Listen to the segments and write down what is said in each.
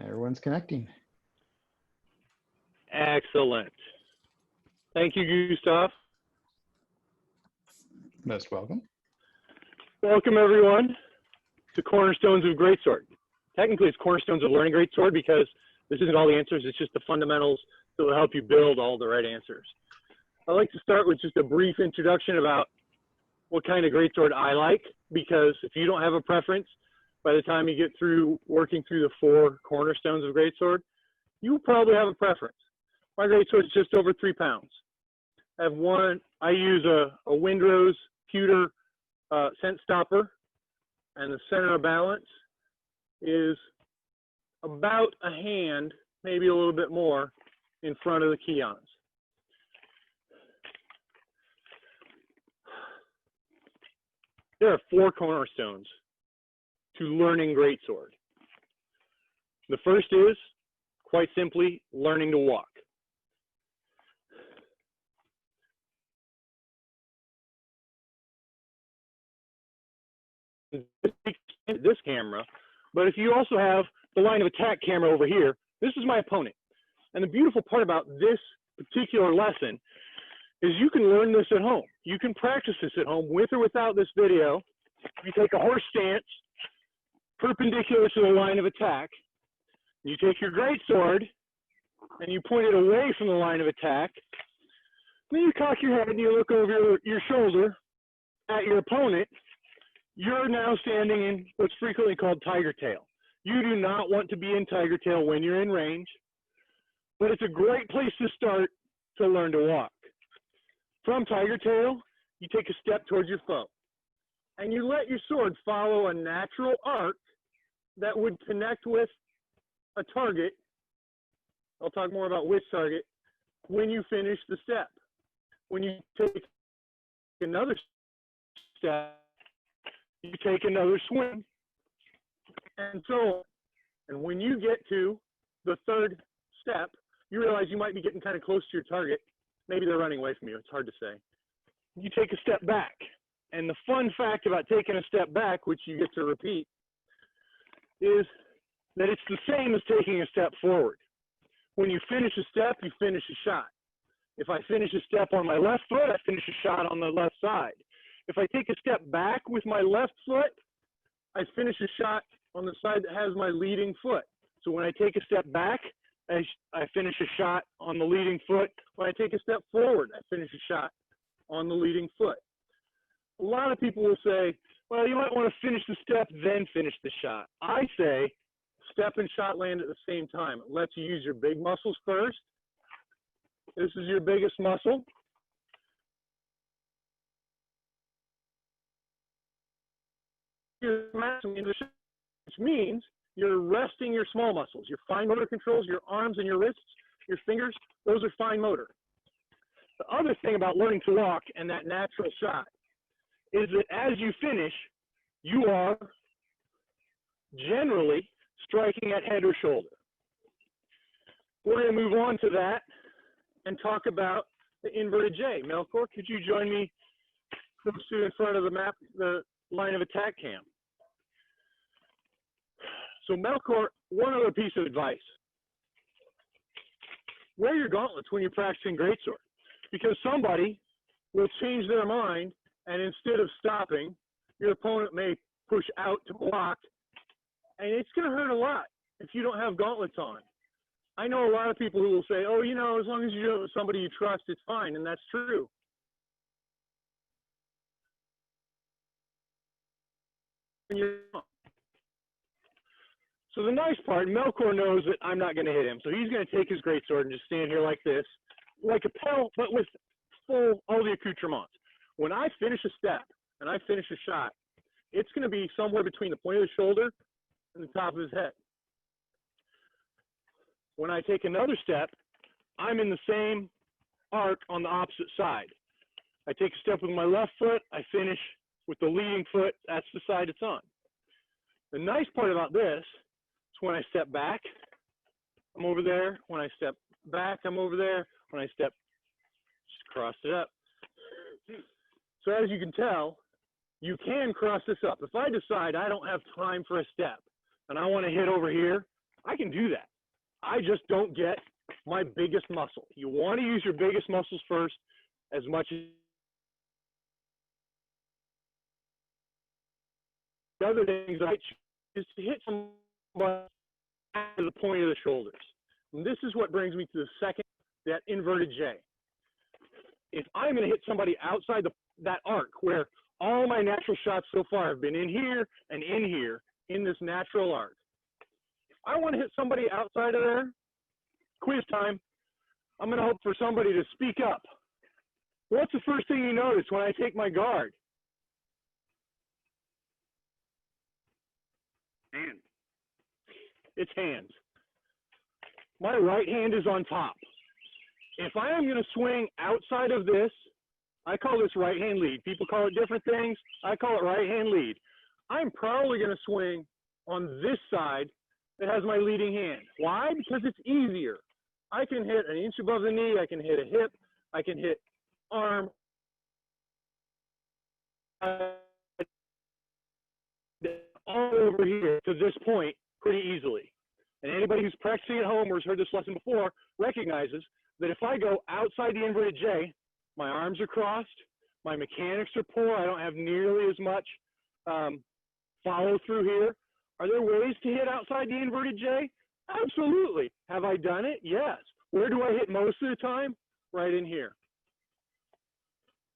Everyone's connecting. Excellent. Thank you, Gustav. Most welcome. Welcome, everyone, to Cornerstones of Greatsword. Technically, it's Cornerstones of Learning Greatsword because this isn't all the answers. It's just the fundamentals that will help you build all the right answers. I'd like to start with just a brief introduction about what kind of greatsword I like, because if you don't have a preference, by the time you get through working through the 4 cornerstones of greatsword, you will probably have a preference. My greatsword is just over 3 pounds. I use a windrose pewter scent stopper, and the center of balance is about a hand, maybe a little bit more, in front of the keons. There are 4 cornerstones to learning greatsword. The first is, quite simply, learning to walk. This camera, but if you also have the line of attack camera over here, this is my opponent. And the beautiful part about this particular lesson is you can learn this at home. You can practice this at home with or without this video. You take a horse stance perpendicular to the line of attack. You take your greatsword and you point it away from the line of attack. Then you cock your head and you look over your shoulder at your opponent. You're now standing in what's frequently called tiger tail. You do not want to be in tiger tail when you're in range, but it's a great place to start to learn to walk. From tiger tail, you take a step towards your foe, and you let your sword follow a natural arc that would connect with a target. I'll talk more about which target when you finish the step. When you take another step, you take another swing, and so on. And when you get to the 3rd step, you realize you might be getting kind of close to your target. Maybe they're running away from you. It's hard to say. You take a step back. And the fun fact about taking a step back, which you get to repeat, is that it's the same as taking a step forward. When you finish a step, you finish a shot. If I finish a step on my left foot, I finish a shot on the left side. If I take a step back with my left foot, I finish a shot on the side that has my leading foot. So when I take a step back, I finish a shot on the leading foot. When I take a step forward, I finish a shot on the leading foot. A lot of people will say, well, you might want to finish the step, then finish the shot. I say step and shot land at the same time. It lets you use your big muscles first. This is your biggest muscle. Which means you're resting your small muscles, your fine motor controls, your arms and your wrists, your fingers, those are fine motor. The other thing about learning to walk and that natural shot is that as you finish, you are generally striking at head or shoulder. We're going to move on to that and talk about the inverted J. Melchor, could you join me close to in front of the map, the line of attack cam? So Melchor, one other piece of advice. Wear your gauntlets when you're practicing greatsword, because somebody will change their mind, and instead of stopping, your opponent may push out to block, and it's going to hurt a lot if you don't have gauntlets on. I know a lot of people who will say, oh, you know, as long as you do it with somebody you trust, it's fine, and that's true. And you're wrong. So the nice part, Melchor knows that I'm not going to hit him, so he's going to take his greatsword and just stand here like this, like a pell, but with all the accoutrements. When I finish a step and I finish a shot, it's going to be somewhere between the point of the shoulder and the top of his head. When I take another step, I'm in the same arc on the opposite side. I take a step with my left foot, I finish with the leading foot, that's the side it's on. The nice part about this is when I step back, I'm over there. When I step back, I'm over there. When I step, just cross it up. So as you can tell, you can cross this up. If I decide I don't have time for a step, and I want to hit over here, I can do that. I just don't get my biggest muscle. You want to use your biggest muscles first as much as the other things I choose is to hit somebody at the point of the shoulders. And this is what brings me to the second, that inverted J. If I'm going to hit somebody outside that arc where all my natural shots so far have been in here and in here, in this natural arc, if I want to hit somebody outside of there, quiz time, I'm going to hope for somebody to speak up. What's the first thing you notice when I take my guard? Hands. It's hands. My right hand is on top. If I am going to swing outside of this, I call this right hand lead. People call it different things. I call it right hand lead. I'm probably going to swing on this side that has my leading hand. Why? Because it's easier. I can hit an inch above the knee. I can hit a hip. I can hit arm. All over here to this point pretty easily. And anybody who's practicing at home or has heard this lesson before recognizes that if I go outside the inverted J, my arms are crossed, my mechanics are poor, I don't have nearly as much follow through here. Are there ways to hit outside the inverted J? Absolutely. Have I done it? Yes. Where do I hit most of the time? Right in here,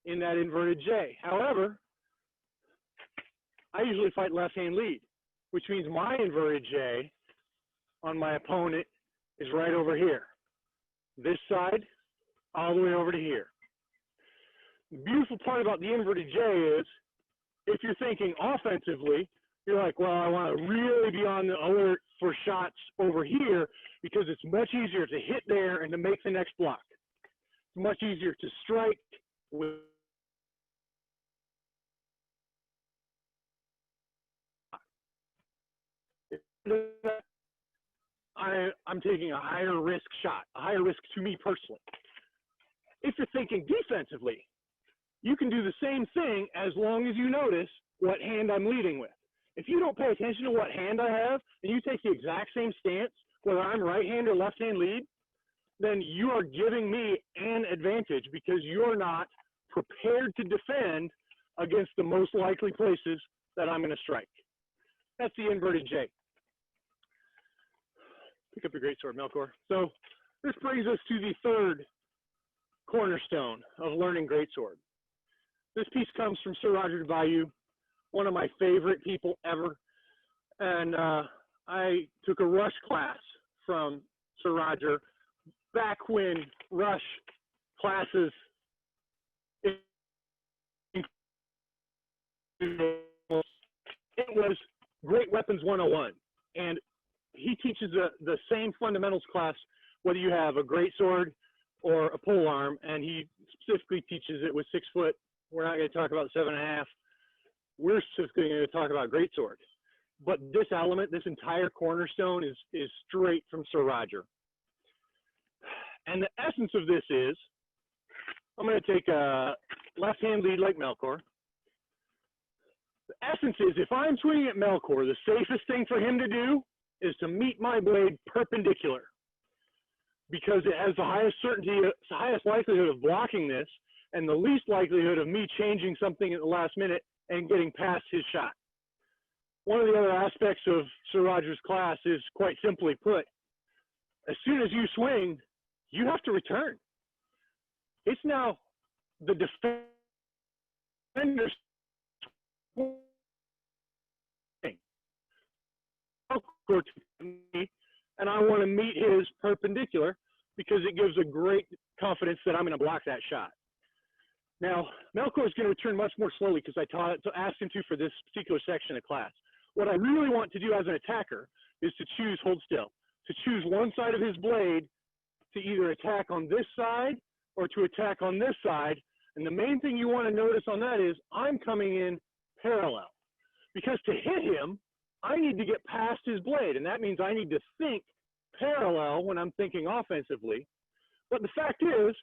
in that inverted J. However, I usually fight left hand lead, which means my inverted J on my opponent is right over here. This side, all the way over to here. The beautiful part about the inverted J is, if you're thinking offensively, you're like, well, I want to really be on the alert for shots over here because it's much easier to hit there and to make the next block. It's much easier to strike with I'm taking a higher risk shot, a higher risk to me personally. If you're thinking defensively, you can do the same thing as long as you notice what hand I'm leading with. If you don't pay attention to what hand I have and you take the exact same stance, whether I'm right hand or left hand lead, then you are giving me an advantage because you're not prepared to defend against the most likely places that I'm going to strike. That's the inverted J. Pick up your Greatsword, Melchor. So this brings us to the third cornerstone of learning Greatsword. This piece comes from Sir Roger de Bayeux, one of my favorite people ever. And I took a Rush class from Sir Roger back when Rush classes it was Great Weapons 101. And he teaches the same fundamentals class, whether you have a greatsword or a pole arm, and he specifically teaches it with 6 foot. We're not going to talk about 7.5. We're specifically going to talk about greatsword. But this element, this entire cornerstone is straight from Sir Roger. And the essence of this is, I'm going to take a left-hand lead like Melchor. The essence is, if I'm swinging at Melchor, the safest thing for him to do is to meet my blade perpendicular, because it has the highest certainty, the highest likelihood of blocking this, and the least likelihood of me changing something at the last minute and getting past his shot. One of the other aspects of Sir Roger's class is, quite simply put, as soon as you swing, you have to return. It's now the defender's swing. And I want to meet his perpendicular because it gives a great confidence that I'm going to block that shot. Now, Melchor is going to return much more slowly because I asked him to for this particular section of class. What I really want to do as an attacker is to choose hold still, to choose one side of his blade to either attack on this side or to attack on this side. And the main thing you want to notice on that is I'm coming in parallel, because to hit him, I need to get past his blade, and that means I need to think parallel when I'm thinking offensively. But the fact is,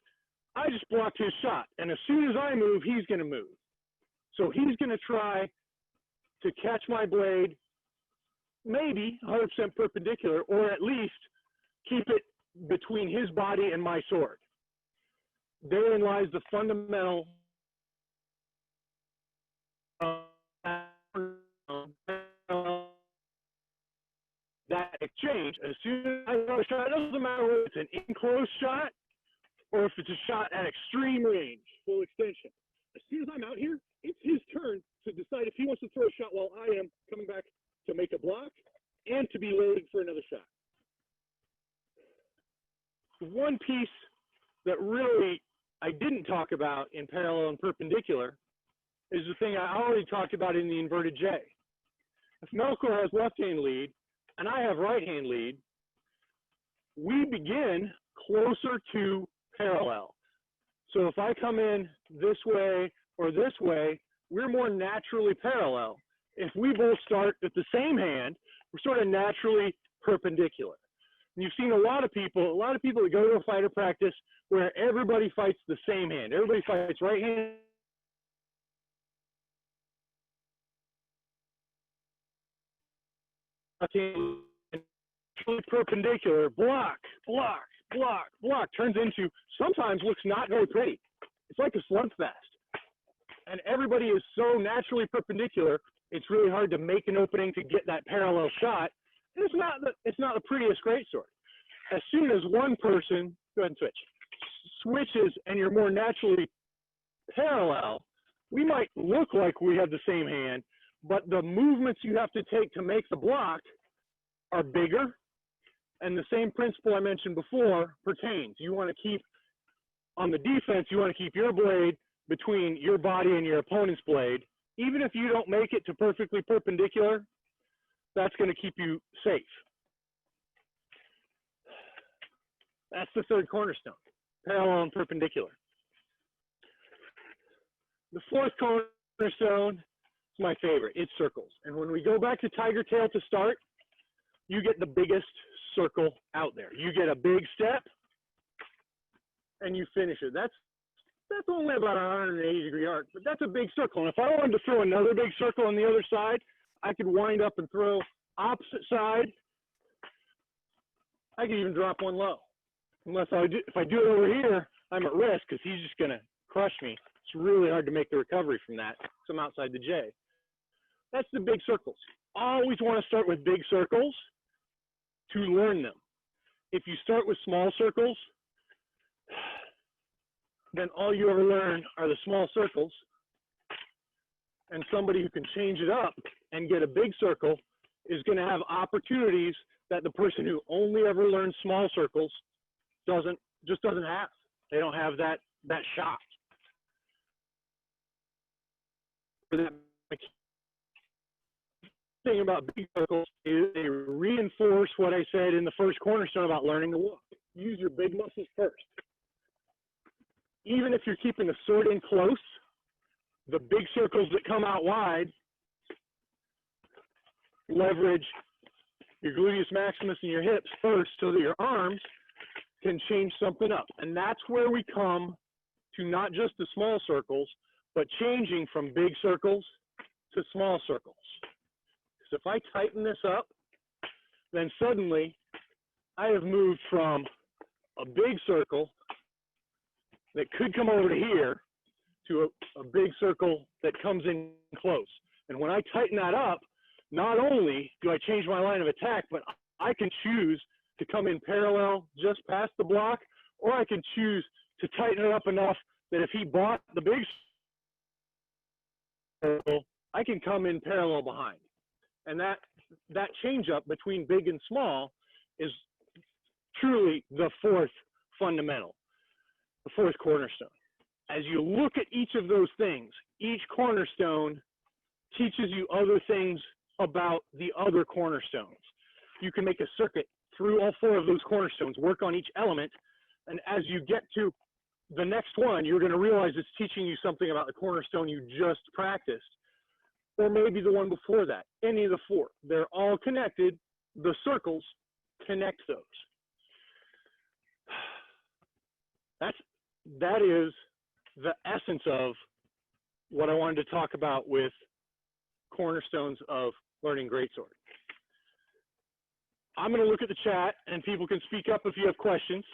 I just blocked his shot, and as soon as I move, he's going to move. So he's going to try to catch my blade maybe 100% perpendicular, or at least keep it between his body and my sword. Therein lies the fundamental that exchange. As soon as I throw a shot, it doesn't matter whether it's an in-close shot or if it's a shot at extreme range, full extension. As soon as I'm out here, it's his turn to decide if he wants to throw a shot while I am coming back to make a block and to be loading for another shot. One piece that really I didn't talk about in parallel and perpendicular is the thing I already talked about in the inverted J. If Melchor has left hand lead and I have right hand lead, we begin closer to parallel. So if I come in this way or this way, we're more naturally parallel. If we both start at the same hand, we're sort of naturally perpendicular. And you've seen a lot of people that go to a fighter practice where everybody fights the same hand. Everybody fights right hand. Perpendicular, block, block, block, block, turns into, sometimes looks not very pretty. It's like a slugfest. And everybody is so naturally perpendicular, it's really hard to make an opening to get that parallel shot. And it's not the prettiest greatsword. As soon as one person, go ahead and switch, switches and you're more naturally parallel, we might look like we have the same hand, but the movements you have to take to make the block are bigger. And the same principle I mentioned before pertains. You want to keep, on the defense, you want to keep your blade between your body and your opponent's blade. Even if you don't make it to perfectly perpendicular, that's going to keep you safe. That's the third cornerstone, parallel and perpendicular. The fourth cornerstone is my favorite. It's circles. And when we go back to Tiger Tail to start, you get the biggest circle out there. You get a big step, and you finish it. That's only about a 180-degree arc, but that's a big circle. And if I wanted to throw another big circle on the other side, I could wind up and throw opposite side. I could even drop one low. Unless if I do it over here, I'm at risk because he's just going to crush me. It's really hard to make the recovery from that because I'm outside the J. That's the big circles. Always want to start with big circles to learn them. If you start with small circles, then all you ever learn are the small circles. And somebody who can change it up and get a big circle is going to have opportunities that the person who only ever learns small circles just doesn't have. They don't have that shot. The thing about big circles is they reinforce what I said in the first cornerstone about learning to look. Use your big muscles first. Even if you're keeping the sword in close, the big circles that come out wide leverage your gluteus maximus and your hips first so that your arms can change something up. And that's where we come to not just the small circles, but changing from big circles to small circles. So if I tighten this up, then suddenly I have moved from a big circle that could come over to here to a big circle that comes in close. And when I tighten that up, not only do I change my line of attack, but I can choose to come in parallel just past the block, or I can choose to tighten it up enough that if he bought the big circle, I can come in parallel behind. And that change up between big and small is truly the fourth fundamental, the fourth cornerstone. As you look at each of those things, each cornerstone teaches you other things about the other cornerstones. You can make a circuit through all four of those cornerstones, work on each element, and as you get to the next one, you're going to realize it's teaching you something about the cornerstone you just practiced, or maybe the one before that, any of the four. They're all connected. The circles connect those. That is the essence of what I wanted to talk about with cornerstones of learning Greatsword. I'm going to look at the chat, and people can speak up if you have questions.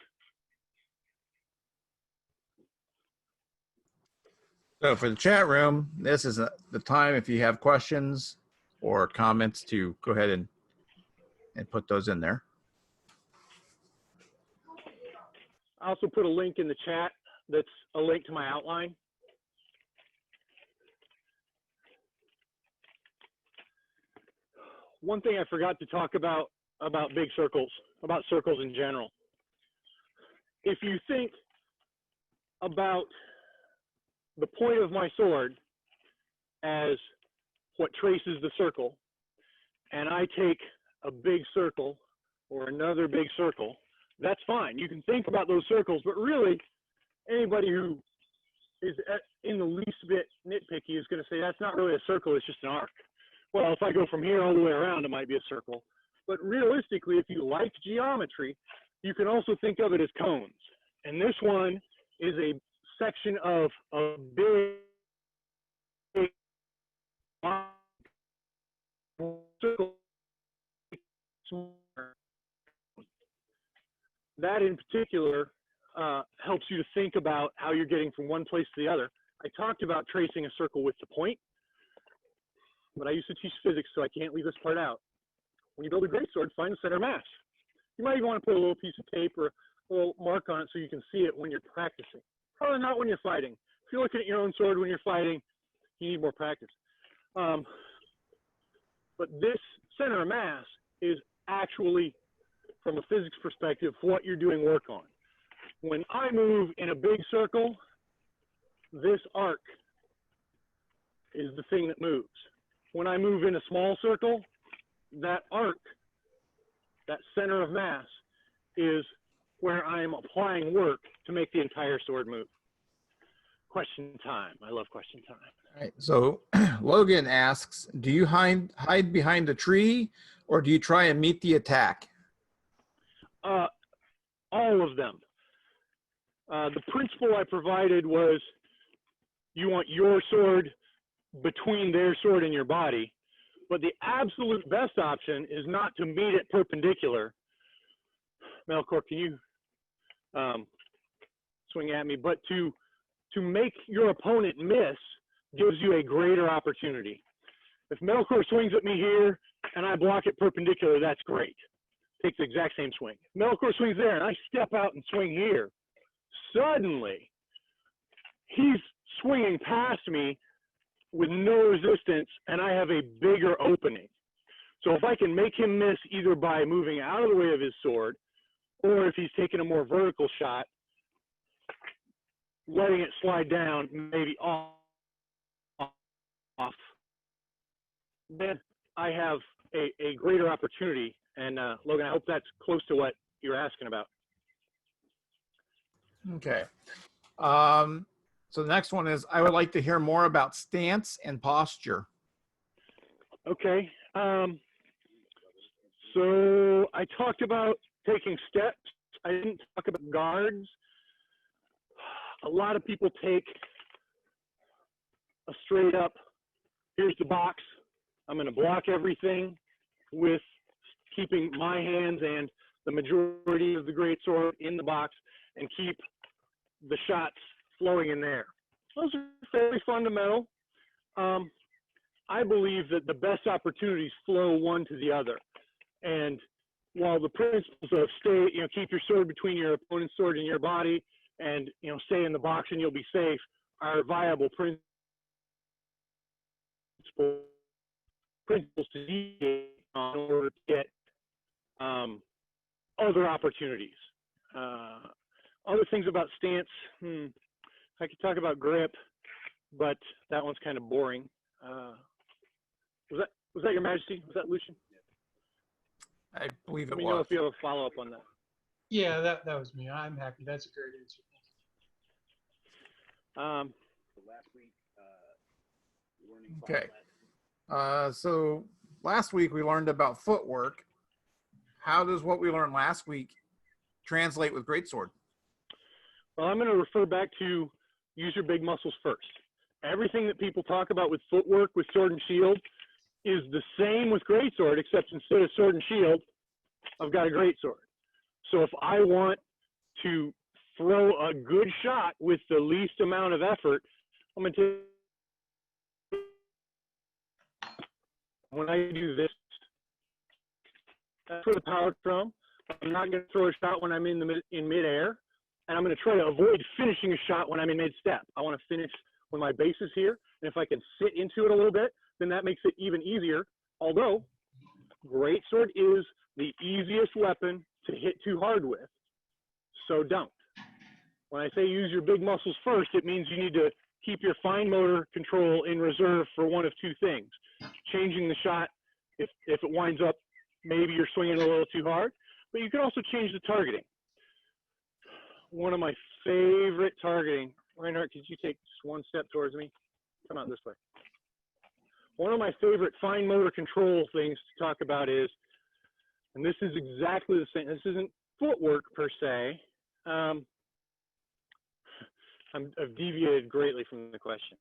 So for the chat room, this is the time if you have questions or comments to go ahead and put those in there. I also put a link in the chat that's a link to my outline. One thing I forgot to talk about big circles, about circles in general. If you think about the point of my sword as what traces the circle, and I take a big circle or another big circle, that's fine. You can think about those circles, but really anybody who is in the least bit nitpicky is going to say that's not really a circle, it's just an arc. Well, if I go from here all the way around, it might be a circle. But realistically, if you like geometry, you can also think of it as cones. And this one is a section of a big circle. That in particular helps you to think about how you're getting from one place to the other. I talked about tracing a circle with the point, but I used to teach physics, so I can't leave this part out. When you build a greatsword, find the center of mass. You might even want to put a little piece of tape or a little mark on it so you can see it when you're practicing. Probably not when you're fighting. If you're looking at your own sword when you're fighting, you need more practice. But this center of mass is actually, from a physics perspective, what you're doing work on. When I move in a big circle, this arc is the thing that moves. When I move in a small circle, that arc, that center of mass, is where I'm applying work to make the entire sword move. Question time. I love question time. All right. So Logan asks, do you hide behind a tree or do you try and meet the attack? All of them. The principle I provided was you want your sword between their sword and your body, but the absolute best option is not to meet it perpendicular. Melchor, can you swing at me? But to make your opponent miss gives you a greater opportunity. If Melchor swings at me here and I block it perpendicular, that's great. Take the exact same swing. If Melchor swings there and I step out and swing here, suddenly he's swinging past me with no resistance and I have a bigger opening. So if I can make him miss either by moving out of the way of his sword, or if he's taking a more vertical shot, letting it slide down, maybe off, then I have a greater opportunity. And Logan, I hope that's close to what you're asking about. Okay. So the next one is, I would like to hear more about stance and posture. Okay. So I talked about taking steps. I didn't talk about guards. A lot of people take a straight up, here's the box. I'm going to block everything with keeping my hands and the majority of the greatsword in the box and keep the shots flowing in there. Those are fairly fundamental. I believe that the best opportunities flow one to the other. And while the principles of keep your sword between your opponent's sword and your body, and stay in the box and you'll be safe, are viable principles to deviate in order to get other opportunities. Other things about stance, I could talk about grip, but that one's kind of boring. Was that Your Majesty? Was that Lucian? I believe it Let me was. know if you have a follow-up on that. Yeah, that was me. I'm happy. That's a great answer. Okay. So last week we learned about footwork. How does what we learned last week translate with greatsword? Well, I'm going to refer back to use your big muscles first. Everything that people talk about with footwork, with sword and shield, is the same with greatsword, except instead of sword and shield, I've got a greatsword. So if I want to throw a good shot with the least amount of effort, I'm going to take, when I do this, that's where the power from. I'm not going to throw a shot when I'm in midair, and I'm going to try to avoid finishing a shot when I'm in mid-step. I want to finish when my base is here, and if I can sit into it a little bit, then that makes it even easier. Although, greatsword is the easiest weapon to hit too hard with, so don't. When I say use your big muscles first, it means you need to keep your fine motor control in reserve for one of two things. Changing the shot if it winds up, maybe you're swinging a little too hard, but you can also change the targeting. One of my favorite targeting, Reinhart, could you take just one step towards me? Come out this way. One of my favorite fine motor control things to talk about is, and this is exactly the same, this isn't footwork per se. I've deviated greatly from the question.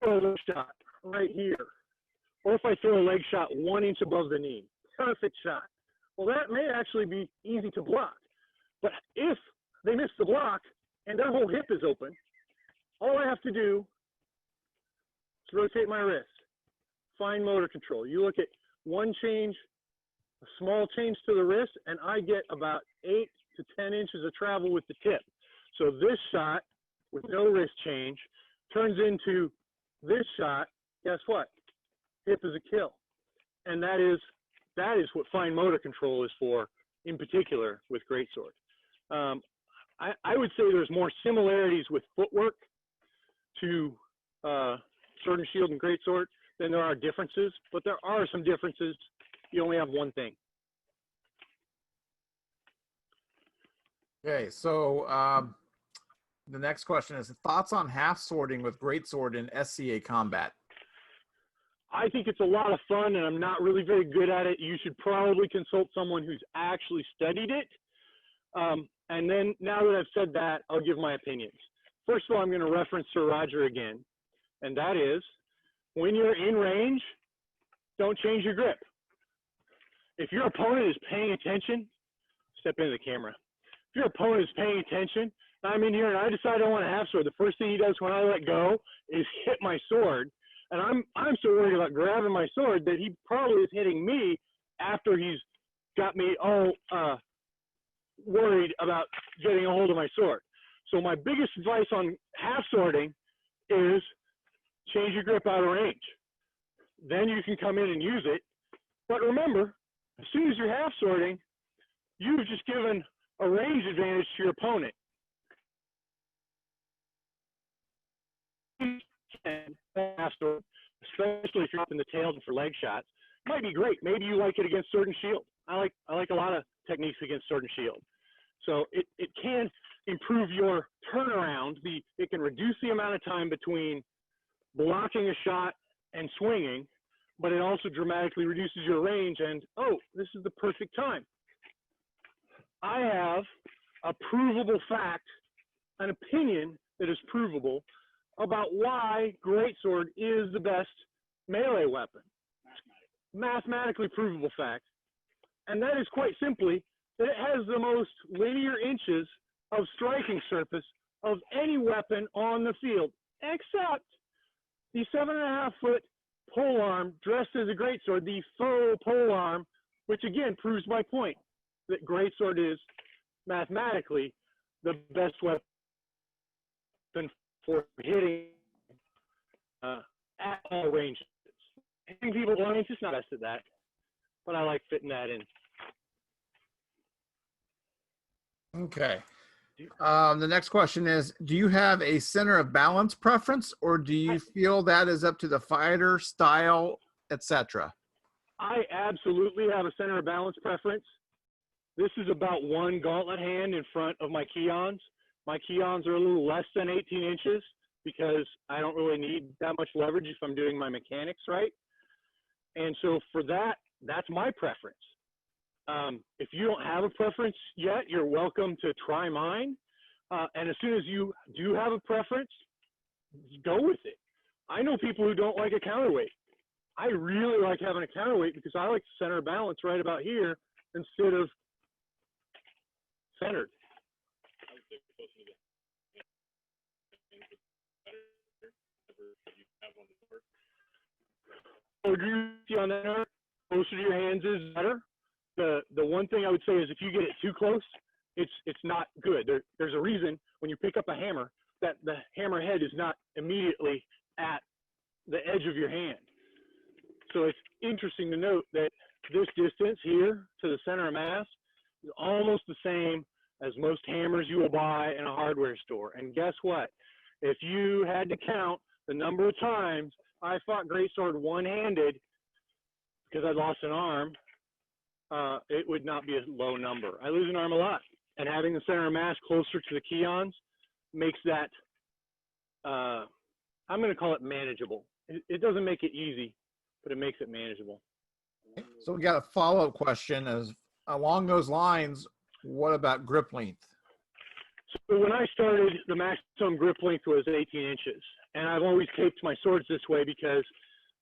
Throw a shot right here. Or if I throw a leg shot 1 inch above the knee, perfect shot. Well, that may actually be easy to block. But if they miss the block and their whole hip is open, all I have to do is rotate my wrist. Fine motor control. You look at one change, a small change to the wrist, and I get about 8 to 10 inches of travel with the tip. So this shot with no wrist change turns into this shot. Guess what? Hip is a kill. And that is what fine motor control is for, in particular with greatsword. I would say there's more similarities with footwork to sword and shield and greatsword than there are differences, but there are some differences. You only have one thing. Okay, so the next question is thoughts on half swording with greatsword in SCA combat. I think it's a lot of fun, and I'm not really very good at it. You should probably consult someone who's actually studied it. And then now that I've said that, I'll give my opinions. First of all, I'm going to reference Sir Roger again, and that is, when you're in range, don't change your grip. If your opponent is paying attention, step into the camera. If your opponent is paying attention, I'm in here and I decide I want a half sword, the first thing he does when I let go is hit my sword. And I'm so worried about grabbing my sword that he probably is hitting me after he's got me all worried about getting a hold of my sword. So my biggest advice on half swording is change your grip out of range. Then you can come in and use it. But remember, as soon as you're half swording, you've just given a range advantage to your opponent. Half sword, especially if you're up in the tails for leg shots, might be great. Maybe you like it against sword and shield. I like a lot of techniques against sword and shield. So it can improve your turnaround. It can reduce the amount of time between blocking a shot and swinging, but it also dramatically reduces your range. And, oh, this is the perfect time. I have a provable fact, an opinion that is provable about why greatsword is the best melee weapon. Mathematically provable fact. And that is quite simply that it has the most linear inches of striking surface of any weapon on the field, except the 7.5-foot polearm dressed as a greatsword, the faux polearm, which again proves my point that greatsword is mathematically the best weapon for hitting at all ranges. Hitting people blind, just not best at that, but I like fitting that in. Okay. The next question is, do you have a center of balance preference, or do you feel that is up to the fighter, style, etc.? I absolutely have a center of balance preference. This is about one gauntlet hand in front of my keons. My keons are a little less than 18 inches because I don't really need that much leverage if I'm doing my mechanics right. And so for that, that's my preference. If you don't have a preference yet, you're welcome to try mine. And as soon as you do have a preference, go with it. I know people who don't like a counterweight. I really like having a counterweight because I like the center of balance right about here instead of centered. So do you see on that, closer to your hands is better? The one thing I would say is if you get it too close, it's not good. There's a reason when you pick up a hammer that the hammer head is not immediately at the edge of your hand. So it's interesting to note that this distance here to the center of mass is almost the same as most hammers you will buy in a hardware store. And guess what? If you had to count the number of times I fought Greatsword one-handed because I lost an arm, it would not be a low number. I lose an arm a lot. And having the center of mass closer to the keons makes that, I'm going to call it manageable. It doesn't make it easy, but it makes it manageable. So we got a follow-up question is along those lines, what about grip length? So when I started, the maximum grip length was 18 inches. And I've always taped my swords this way because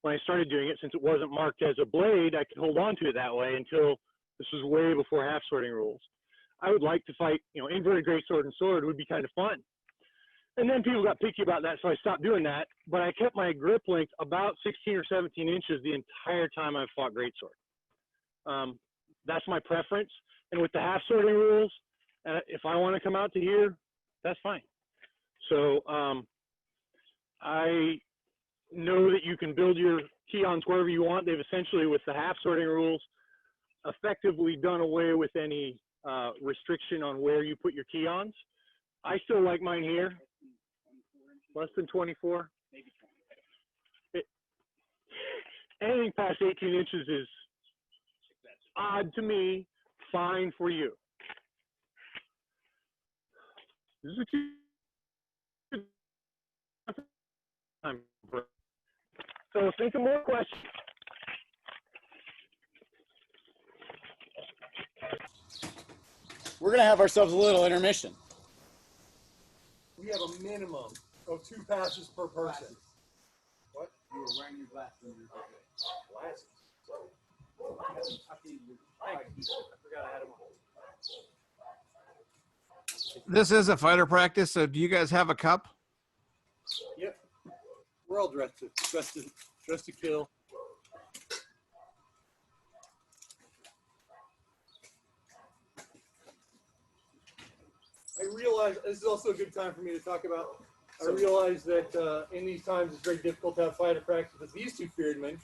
when I started doing it, since it wasn't marked as a blade, I could hold on to it that way until this was way before half sorting rules. I would like to fight, inverted greatsword and sword would be kind of fun. And then people got picky about that, so I stopped doing that. But I kept my grip length about 16 or 17 inches the entire time I've fought greatsword. That's my preference. And with the half sorting rules, if I want to come out to here, that's fine. So I know that you can build your keons wherever you want. They've essentially, with the half sorting rules, effectively done away with any restriction on where you put your keons. I still like mine here. Less than 24. Anything past 18 inches is odd to me, fine for you. This is a good time. So think of more questions. We're going to have ourselves a little intermission. We have a minimum of 2 passes per person. Glasses. What? You were wearing your glasses when you were Glasses. I forgot I had them on. This is a fighter practice, so do you guys have a cup? Yep. We're all dressed to kill. I realize this is also a good time for me to talk about. I realize that in these times it's very difficult to have fighter practice with these two Fearedmen.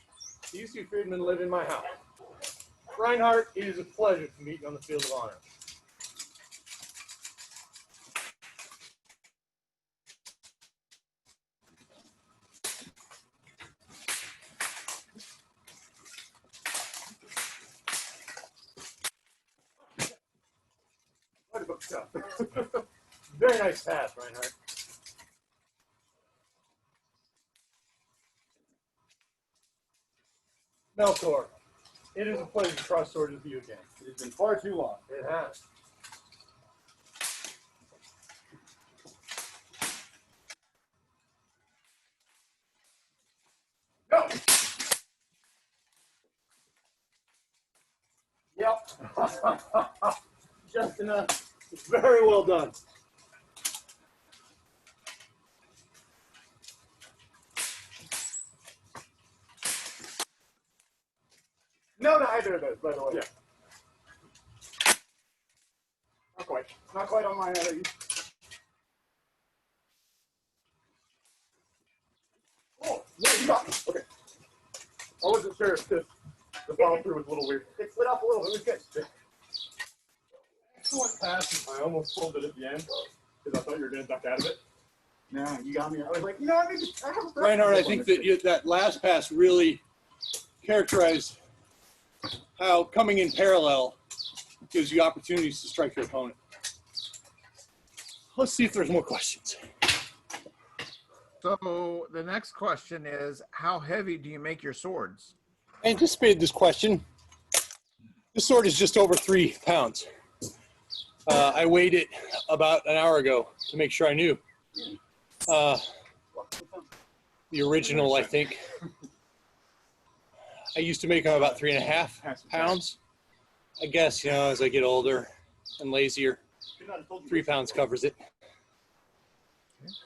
These two Fearedmen live in my house. Rheinhart, it is a pleasure to meet you on the field of honor. Very nice pass, Rheinhart. Melchor, it is a pleasure to cross swords with you again. It has been far too long. It has. Go! Yep. Just enough. Very well done. No, neither of those, by the way. Yeah. Not quite. Not quite on my end. Oh, yeah, you got me. Okay. I wasn't sure if the follow through was a little weird. It slid off a little. It was good. Yeah. Excellent pass. I almost pulled it at the end because I thought you were going to duck out of it. No, you got me. I was like, no, I have a Rheinhart, I think that that last pass really characterized how coming in parallel gives you opportunities to strike your opponent. Let's see if there's more questions. So the next question is, how heavy do you make your swords? I anticipated this question. This sword is just over 3 pounds. I weighed it about an hour ago to make sure I knew. The original, I think. I used to make them about 3.5 pounds. I guess, as I get older and lazier, 3 pounds covers it.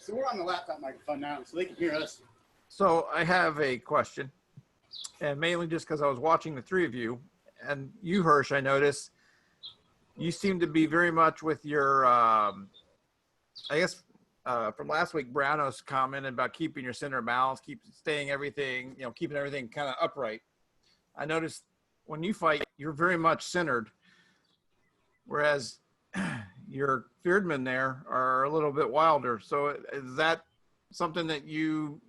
So we're on the laptop microphone now, so they can hear us. So I have a question, and mainly just because I was watching the three of you, and you, Hirsch, I noticed you seem to be very much with your, from last week, Brownos commented about keeping your center of balance, keeping everything kind of upright. I noticed when you fight, you're very much centered, whereas your Feardmen there are a little bit wilder. So is that something that you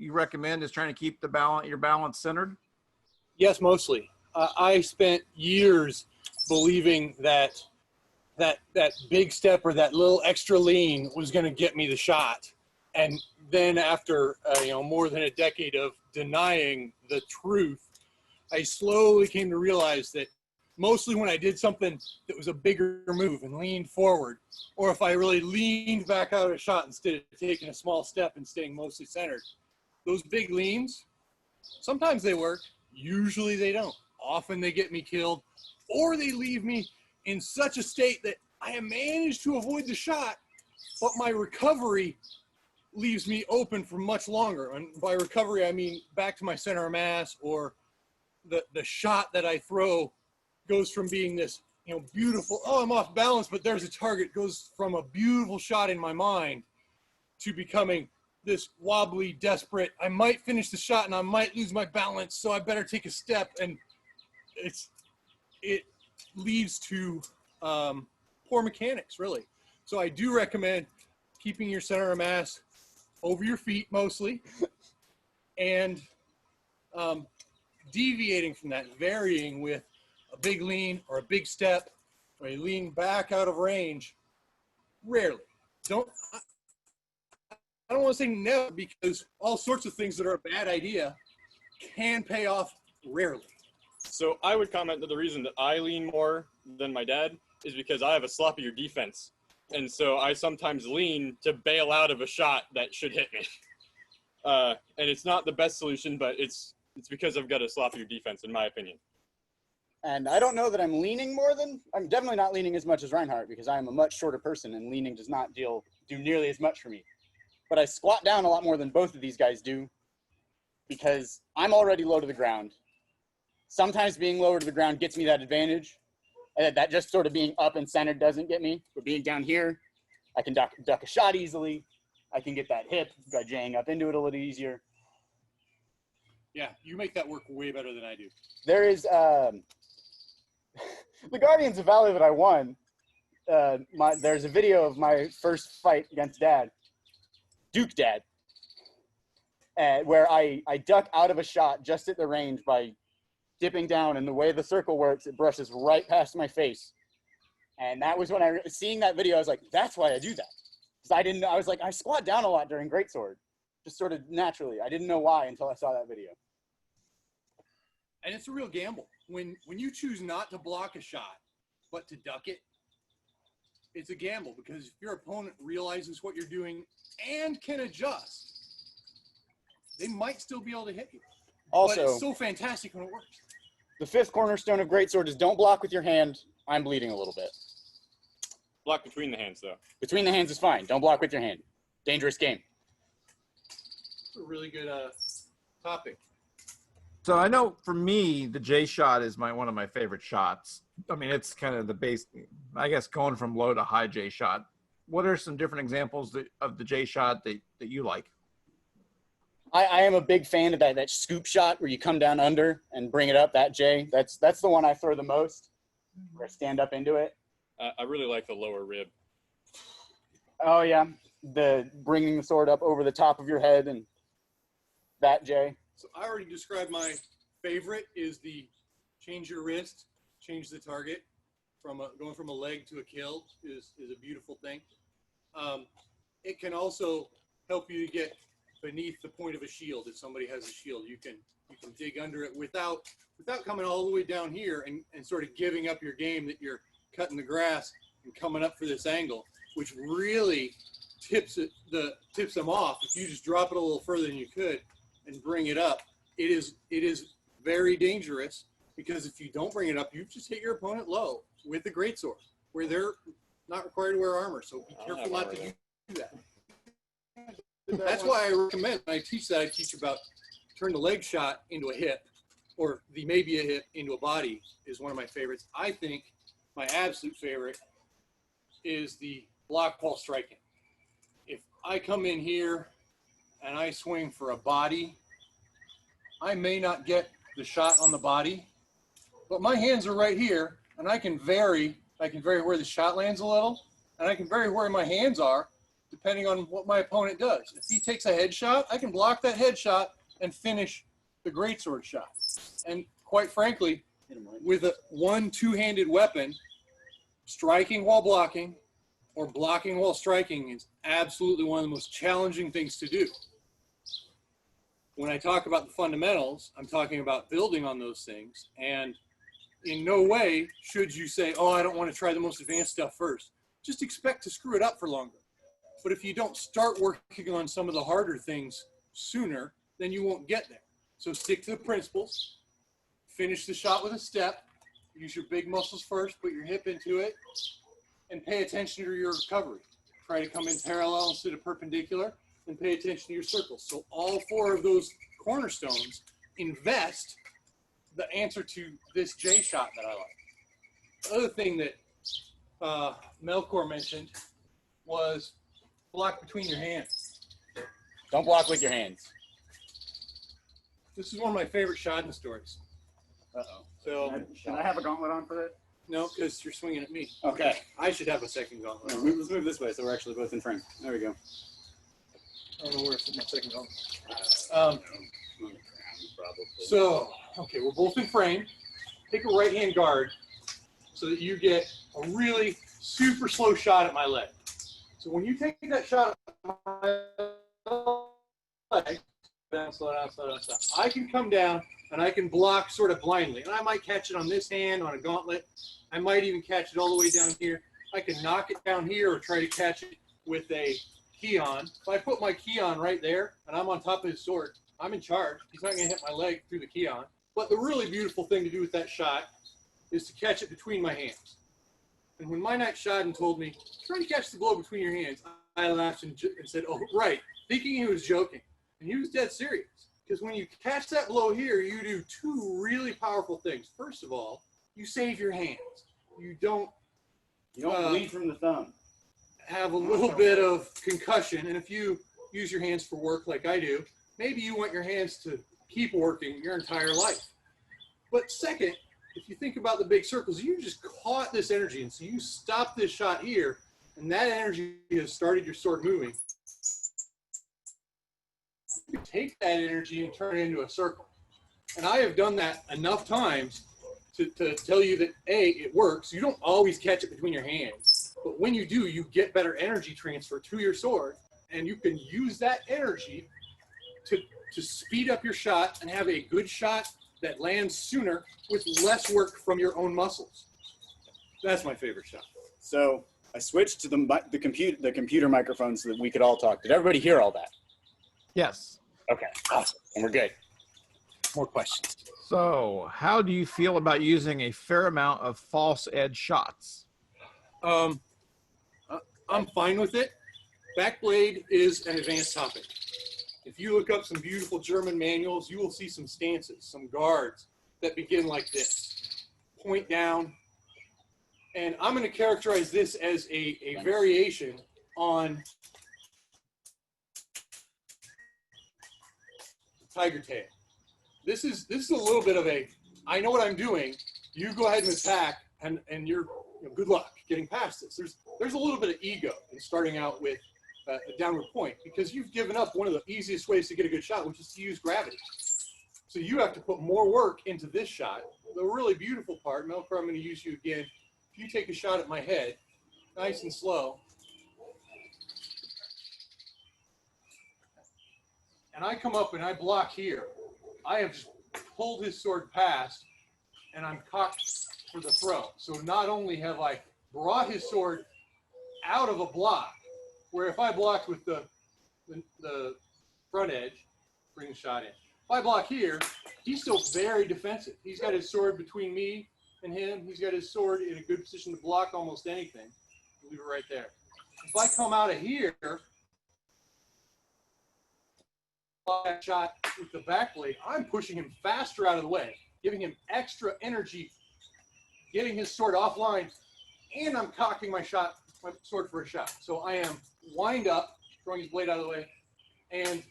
recommend, is trying to keep your balance centered? Yes, mostly. I spent years believing that big step or that little extra lean was going to get me the shot. And then after, more than a decade of denying the truth, I slowly came to realize that mostly when I did something that was a bigger move and leaned forward, or if I really leaned back out of a shot instead of taking a small step and staying mostly centered, those big leans, sometimes they work, usually they don't. Often they get me killed, or they leave me in such a state that I have managed to avoid the shot, but my recovery leaves me open for much longer. And by recovery, I mean back to my center of mass, or the shot that I throw goes from being this, beautiful, oh, I'm off balance, but there's a target, goes from a beautiful shot in my mind to becoming this wobbly, desperate, I might finish the shot and I might lose my balance, so I better take a step. And it leads to poor mechanics, really. So I do recommend keeping your center of mass over your feet mostly, and deviating from that, varying with a big lean or a big step, or a lean back out of range. Rarely. I don't want to say never, because all sorts of things that are a bad idea can pay off rarely. So I would comment that the reason that I lean more than my dad is because I have a sloppier defense. And so I sometimes lean to bail out of a shot that should hit me. And it's not the best solution, but it's because I've got a sloppier defense, in my opinion. And I don't know that I'm leaning I'm definitely not leaning as much as Rheinhart, because I am a much shorter person and leaning does not do nearly as much for me. But I squat down a lot more than both of these guys do, because I'm already low to the ground. Sometimes being lower to the ground gets me that advantage. And that just sort of being up and centered doesn't get me. But being down here, I can duck a shot easily. I can get that hip by jaying up into it a little easier. Yeah, you make that work way better than I do. There is the Guardians of Valor that I won. There's a video of my first fight against Dad, Duke Dad, where I duck out of a shot just at the range by dipping down, and the way the circle works, it brushes right past my face. And that was when seeing that video, I was like, that's why I do that. Because I was like, I squat down a lot during Greatsword, just sort of naturally. I didn't know why until I saw that video. And it's a real gamble. When you choose not to block a shot, but to duck it, it's a gamble, because if your opponent realizes what you're doing and can adjust, they might still be able to hit you. Also, but it's so fantastic when it works. The fifth cornerstone of Greatsword is don't block with your hand. I'm bleeding a little bit. Block between the hands, though. Between the hands is fine. Don't block with your hand. Dangerous game. It's a really good topic. So I know for me, the J shot is one of my favorite shots. I mean, it's kind of the base, I guess, going from low to high J shot. What are some different examples of the J shot that you like? I am a big fan of that scoop shot where you come down under and bring it up, that J. That's the one I throw the most, where I stand up into it. I really like the lower rib. Oh, yeah. The bringing the sword up over the top of your head, and that J. So I already described my favorite is the change your wrist, change the target. Going from a leg to a kill is a beautiful thing. It can also help you to get beneath the point of a shield. If somebody has a shield, you can dig under it without coming all the way down here and sort of giving up your game that you're cutting the grass and coming up for this angle, which really tips them off. If you just drop it a little further than you could and bring it up, it is very dangerous because if you don't bring it up, you've just hit your opponent low with the Greatsword, where they're not required to wear armor. So be careful not to do that. That's why I recommend, when I teach that, I teach about turn the leg shot into a hip, or the maybe a hip into a body is one of my favorites. I think my absolute favorite is the block while striking. If I come in here and I swing for a body, I may not get the shot on the body, but my hands are right here and I can vary where the shot lands a little, and I can vary where my hands are depending on what my opponent does. If he takes a headshot, I can block that headshot and finish the Greatsword shot. And quite frankly, with a two-handed weapon, striking while blocking or blocking while striking is absolutely one of the most challenging things to do. When I talk about the fundamentals, I'm talking about building on those things. And in no way should you say, oh, I don't want to try the most advanced stuff first. Just expect to screw it up for longer. But if you don't start working on some of the harder things sooner, then you won't get there. So stick to the principles, finish the shot with a step, use your big muscles first, put your hip into it, and pay attention to your recovery. Try to come in parallel instead of perpendicular, and pay attention to your circles. So all four of those cornerstones invest the answer to this J shot that I like. The other thing that Melchor mentioned was block between your hands. Don't block with your hands. This is one of my favorite Schaden stories. Uh-oh. So Can I have a gauntlet on for that? no, because you're swinging at me. Okay. I should have a second gauntlet. No, let's move this way so we're actually both in frame. There we go. I don't know where to put my second gauntlet. So, okay, we're both in frame. Take a right-hand guard so that you get a really super slow shot at my leg. So when you take that shot at my leg, slow down, slow down. I can come down and I can block sort of blindly. And I might catch it on this hand, on a gauntlet. I might even catch it all the way down here. I can knock it down here or try to catch it with a key on. If I put my key on right there and I'm on top of his sword, I'm in charge. He's not going to hit my leg through the key on. But the really beautiful thing to do with that shot is to catch it between my hands. And when my knight Schaden told me, try to catch the blow between your hands, I laughed and said, oh, right, thinking he was joking. And he was dead serious. Because when you catch that blow here, you do two really powerful things. First of all, you save your hands. You don't bleed from the thumb. Have a little bit of concussion. And if you use your hands for work like I do, maybe you want your hands to keep working your entire life. But second, if you think about the big circles, you just caught this energy. And so you stop this shot here, and that energy has started your sword moving. You take that energy and turn it into a circle. And I have done that enough times to tell you that, A, it works. You don't always catch it between your hands. But when you do, you get better energy transfer to your sword. And you can use that energy to speed up your shot and have a good shot that lands sooner with less work from your own muscles. That's my favorite shot. So I switched to the computer microphone so that we could all talk. Did everybody hear all that? Yes. Okay, awesome. And we're good. More questions. So, how do you feel about using a fair amount of false edge shots? I'm fine with it. Backblade is an advanced topic. If you look up some beautiful German manuals, you will see some stances, some guards that begin like this. Point down. And I'm going to characterize this as a variation on tiger tail. This is a little bit of a, I know what I'm doing, you go ahead and attack, and you're good luck getting past this. There's a little bit of ego in starting out with a downward point, because you've given up one of the easiest ways to get a good shot, which is to use gravity. So you have to put more work into this shot. The really beautiful part, Melchor, I'm going to use you again. If you take a shot at my head, nice and slow, and I come up and I block here, I have just pulled his sword past, and I'm cocked for the throw. So not only have I brought his sword out of a block, where if I blocked with the front edge, bring the shot in. If I block here, he's still very defensive. He's got his sword between me and him. He's got his sword in a good position to block almost anything. Leave it right there. If I come out of here, shot with the back blade, I'm pushing him faster out of the way, giving him extra energy, getting his sword offline, and I'm cocking my sword for a shot. So I am wind up, throwing his blade out of the way, and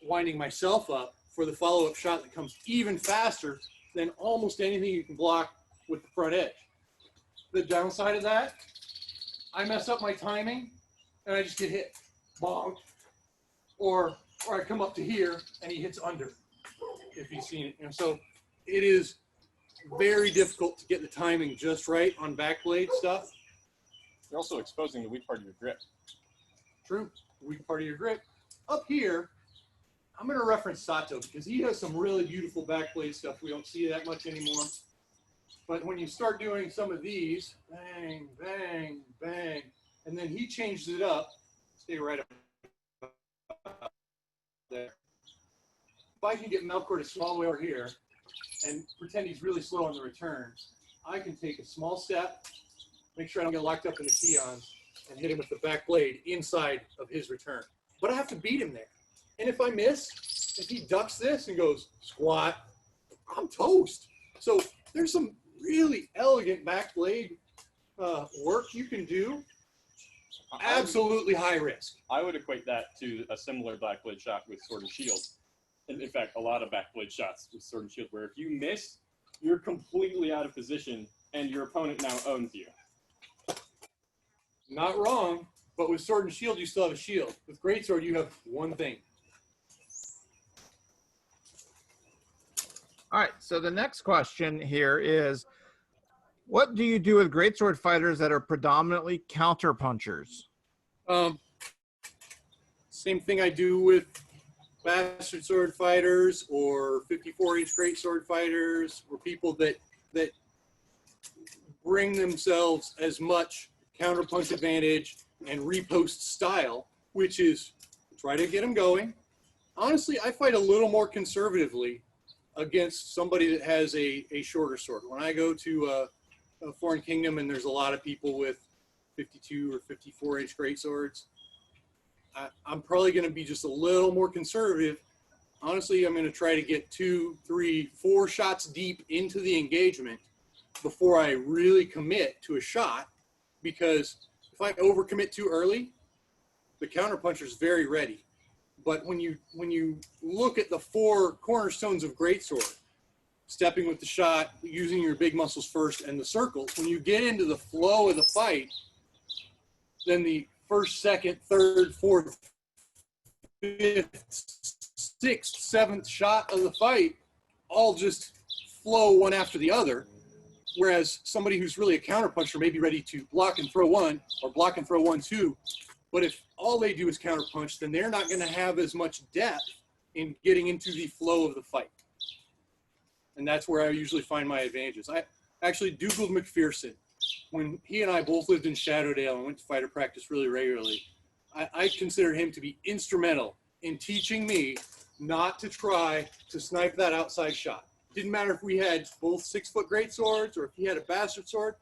winding myself up for the follow-up shot that comes even faster than almost anything you can block with the front edge. The downside of that, I mess up my timing, and I just get hit. Bonk. Or I come up to here, and he hits under, if you've seen it. And so it is very difficult to get the timing just right on backblade stuff. You're also exposing the weak part of your grip. True, the weak part of your grip. Up here, I'm going to reference Sato because he has some really beautiful backblade stuff. We don't see that much anymore. But when you start doing some of these, bang, bang, bang, and then he changed it up. Stay right up there. If I can get Melchor to swallow over here and pretend he's really slow on the return, I can take a small step, make sure I don't get locked up in the keons, and hit him with the back blade inside of his return. But I have to beat him there. And if I miss, if he ducks this and goes squat, I'm toast. So there's some really elegant back blade work you can do. Absolutely high risk. I would equate that to a similar backblade shot with sword and shield. And in fact, a lot of backblade shots with sword and shield, where if you miss, you're completely out of position and your opponent now owns you. Not wrong, but with sword and shield, you still have a shield. With greatsword, you have one thing. All right, so the next question here is, what do you do with greatsword fighters that are predominantly counter punchers? Same thing I do with bastard sword fighters or 54-inch greatsword fighters, or people that bring themselves as much counterpunch advantage and repost style, which is try to get them going. Honestly, I fight a little more conservatively against somebody that has a shorter sword. When I go to a foreign kingdom and there's a lot of people with 52 or 54-inch greatswords, I'm probably going to be just a little more conservative. Honestly, I'm going to try to get 2, 3, 4 shots deep into the engagement before I really commit to a shot, because if I overcommit too early, the counterpuncher is very ready. But when you look at the 4 cornerstones of greatsword, stepping with the shot, using your big muscles first, and the circles, when you get into the flow of the fight, then the first, second, third, fourth, fifth, sixth, seventh shot of the fight all just flow one after the other. Whereas somebody who's really a counterpuncher may be ready to block and throw one, or block and throw one, two. But if all they do is counterpunch, then they're not going to have as much depth in getting into the flow of the fight. And that's where I usually find my advantages. I actually Googled McPherson. When he and I both lived in Shadowdale and went to fighter practice really regularly, I consider him to be instrumental in teaching me not to try to snipe that outside shot. Didn't matter if we had both 6-foot greatswords or if he had a bastard sword,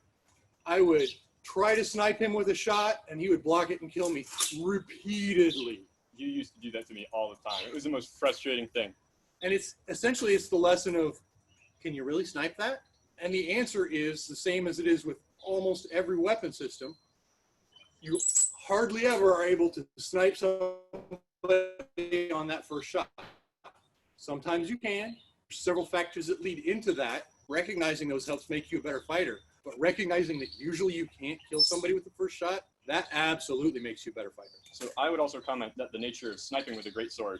I would try to snipe him with a shot and he would block it and kill me repeatedly. You used to do that to me all the time. It was the most frustrating thing. And it's essentially the lesson of, can you really snipe that? And the answer is the same as it is with almost every weapon system. You hardly ever are able to snipe somebody on that first shot. Sometimes you can. There's several factors that lead into that. Recognizing those helps make you a better fighter. But recognizing that usually you can't kill somebody with the first shot, that absolutely makes you a better fighter. So I would also comment that the nature of sniping with a greatsword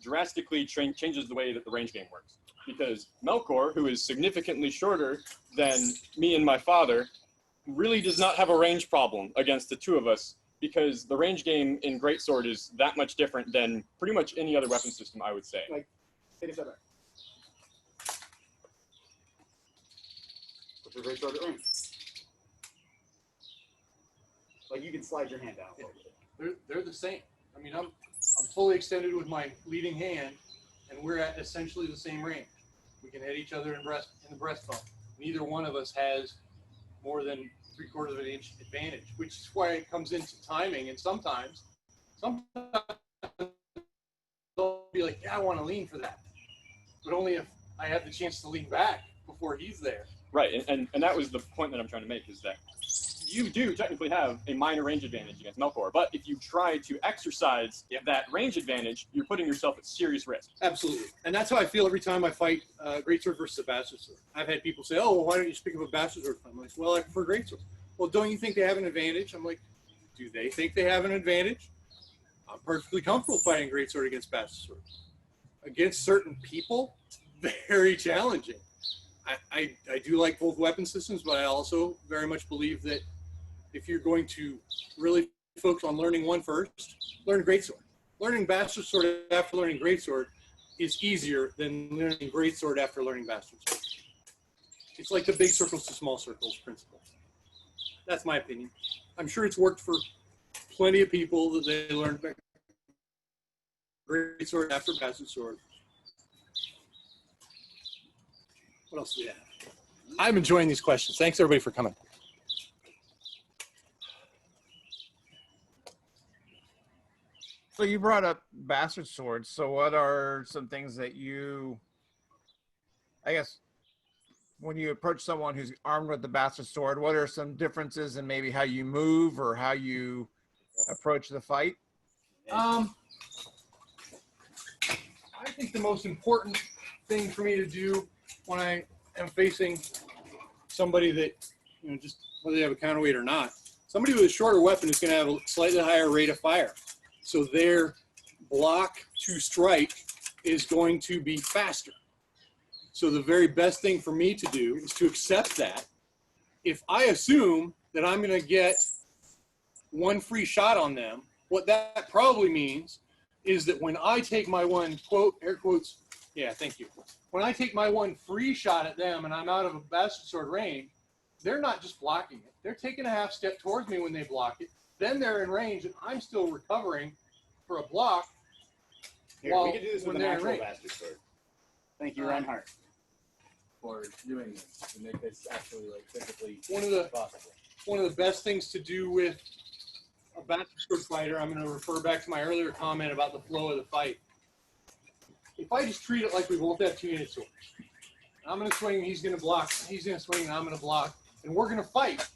drastically changes the way that the range game works. Because Melchor, who is significantly shorter than me and my father, really does not have a range problem against the two of us, because the range game in greatsword is that much different than pretty much any other weapon system, I would say. Like, take a step back. Put your greatsword at range. Like, you can slide your hand down a little bit. They're the same. I mean, I'm fully extended with my leading hand, and we're at essentially the same range. We can hit each other in the breastbone. Neither one of us has more than 3/4 of an inch advantage, which is why it comes into timing. And sometimes they'll be like, yeah, I want to lean for that, but only if I have the chance to lean back before he's there. Right, and that was the point that I'm trying to make, is that you do technically have a minor range advantage against Melchor, but if you try to exercise that range advantage, you're putting yourself at serious risk. Absolutely, and that's how I feel every time I fight Greatsword versus a Bastard Sword. I've had people say, oh, well, why don't you speak of a Bastard Sword? I'm like, well, I prefer Greatsword. Well, don't you think they have an advantage? I'm like, do they think they have an advantage? I'm perfectly comfortable fighting Greatsword against Bastard Sword. Against certain people, very challenging. I do like both weapon systems, but I also very much believe that if you're going to really focus on learning one first, learn Greatsword. Learning Bastard Sword after learning Greatsword is easier than learning Greatsword after learning Bastard Sword. It's like the big circles to small circles principle. That's my opinion. I'm sure it's worked for plenty of people that they learned Greatsword after Bastard Sword. What else do we have? I'm enjoying these questions. Thanks everybody for coming. So you brought up Bastard Swords. So what are some things that you, I guess, when you approach someone who's armed with the Bastard Sword, what are some differences in maybe how you move or how you approach the fight? I think the most important thing for me to do when I am facing somebody that, just whether they have a counterweight or not, somebody with a shorter weapon is going to have a slightly higher rate of fire. So their block to strike is going to be faster. So the very best thing for me to do is to accept that. If I assume that I'm going to get one free shot on them, what that probably means is that when I take my one, quote, air quotes, yeah, thank you. When I take my one free shot at them and I'm out of a Bastard Sword range, they're not just blocking it. They're taking a half step towards me when they block it. Then they're in range and I'm still recovering for a block. Here, we can do this with an actual Bastard Sword. Thank you, Rheinhart, for doing this to make this actually like physically possible. One of the best things to do with a Bastard Sword fighter, I'm going to refer back to my earlier comment about the flow of the fight. If I just treat it like we both have two-handed swords, I'm going to swing and he's going to block, he's going to swing and I'm going to block, and we're going to fight,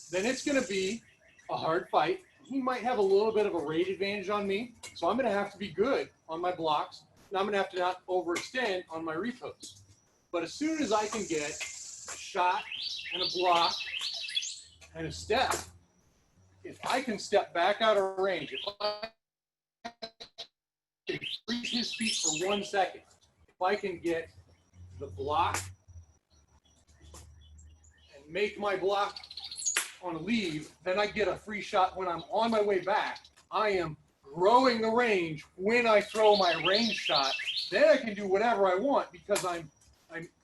then it's going to be a hard fight. He might have a little bit of a rate advantage on me, so I'm going to have to be good on my blocks, and I'm going to have to not overextend on my repos. But as soon as I can get a shot and a block and a step, if I can step back out of range, if I can freeze his feet for 1 second, if I can get the block and make my block on a leave, then I get a free shot when I'm on my way back. I am growing the range when I throw my range shot. Then I can do whatever I want because I'm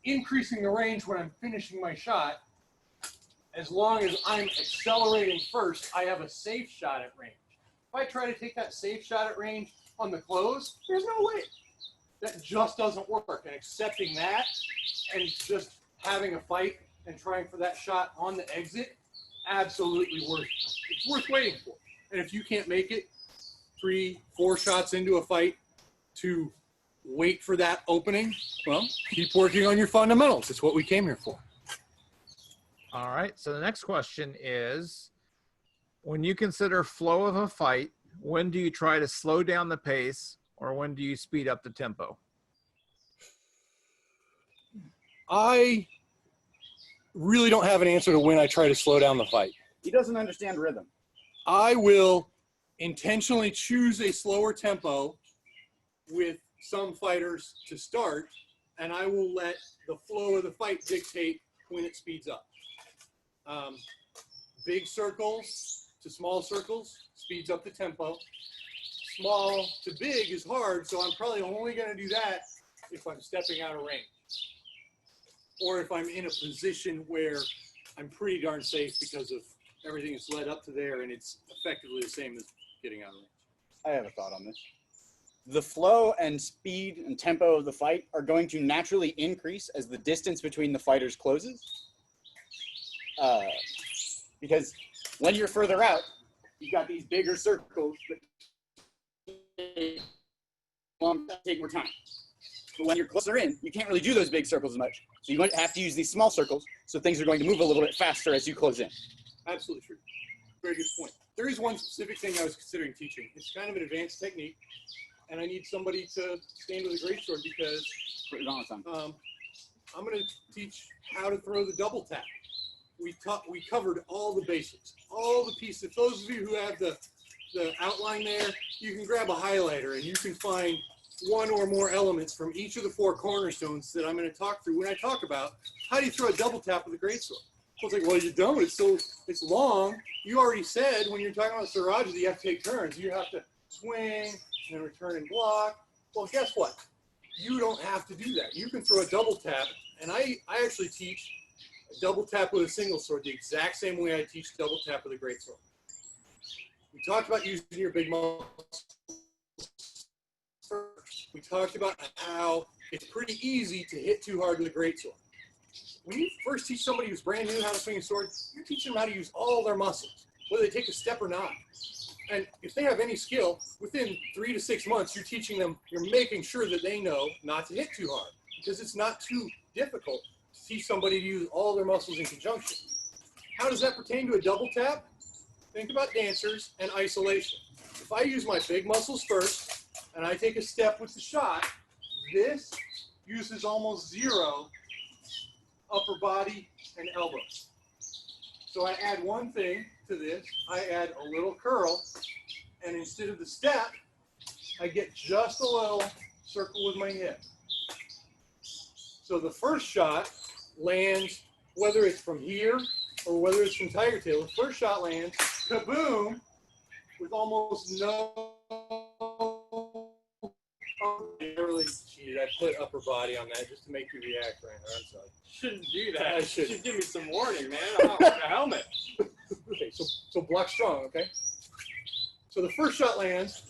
increasing the range when I'm finishing my shot. As long as I'm accelerating first, I have a safe shot at range. If I try to take that safe shot at range on the close, there's no way. That just doesn't work. And accepting that and just having a fight and trying for that shot on the exit, absolutely worth it. It's worth waiting for. And if you can't make it 3-4 shots into a fight to wait for that opening, well, keep working on your fundamentals. It's what we came here for. All right. So the next question is, when you consider flow of a fight, when do you try to slow down the pace or when do you speed up the tempo? I really don't have an answer to when I try to slow down the fight. he doesn't understand rhythm. I will intentionally choose a slower tempo with some fighters to start, and I will let the flow of the fight dictate when it speeds up. Big circles to small circles speeds up the tempo. Small to big is hard, so I'm probably only going to do that if I'm stepping out of range, or if I'm in a position where I'm pretty darn safe because of everything that's led up to there, and it's effectively the same as getting out of range. I have a thought on this. the flow and speed and tempo of the fight are going to naturally increase as the distance between the fighters closes. Because when you're further out, you've got these bigger circles that take more time. But when you're closer in, you can't really do those big circles as much. So you might have to use these small circles, so things are going to move a little bit faster as you close in. Absolutely true. Very good point. There is one specific thing I was considering teaching. It's kind of an advanced technique, and I need somebody to stand with a greatsword because I'm going to teach how to throw the double tap. We covered all the basics, all the pieces. Those of you who have the outline there, you can grab a highlighter and you can find one or more elements from each of the 4 cornerstones that I'm going to talk through when I talk about how do you throw a double tap with a greatsword. It's like, well, you don't. It's long. You already said when you're talking about Siraj, you have to take turns. You have to swing and then return and block. Well, guess what? You don't have to do that. You can throw a double tap, and I actually teach a double tap with a single sword the exact same way I teach double tap with a greatsword. We talked about using your big muscles first. We talked about how it's pretty easy to hit too hard with a greatsword. When you first teach somebody who's brand new how to swing a sword, you're teaching them how to use all their muscles, whether they take a step or not. And if they have any skill, within 3 to 6 months, you're teaching them, you're making sure that they know not to hit too hard, because it's not too difficult to teach somebody to use all their muscles in conjunction. How does that pertain to a double tap? Think about dancers and isolation. If I use my big muscles first, and I take a step with the shot, this uses almost 0 upper body and elbows. So I add one thing to this. I add a little curl, and instead of the step, I get just a little circle with my hip. So the first shot lands, whether it's from here or whether it's from Tiger Tail, the first shot lands, kaboom, with almost no. I really cheated. I put upper body on that just to make you react, Reinhard. I'm sorry. Shouldn't do that. I should. You should give me some warning, man. I'm not wearing a helmet. Okay, so block strong, okay? So the first shot lands.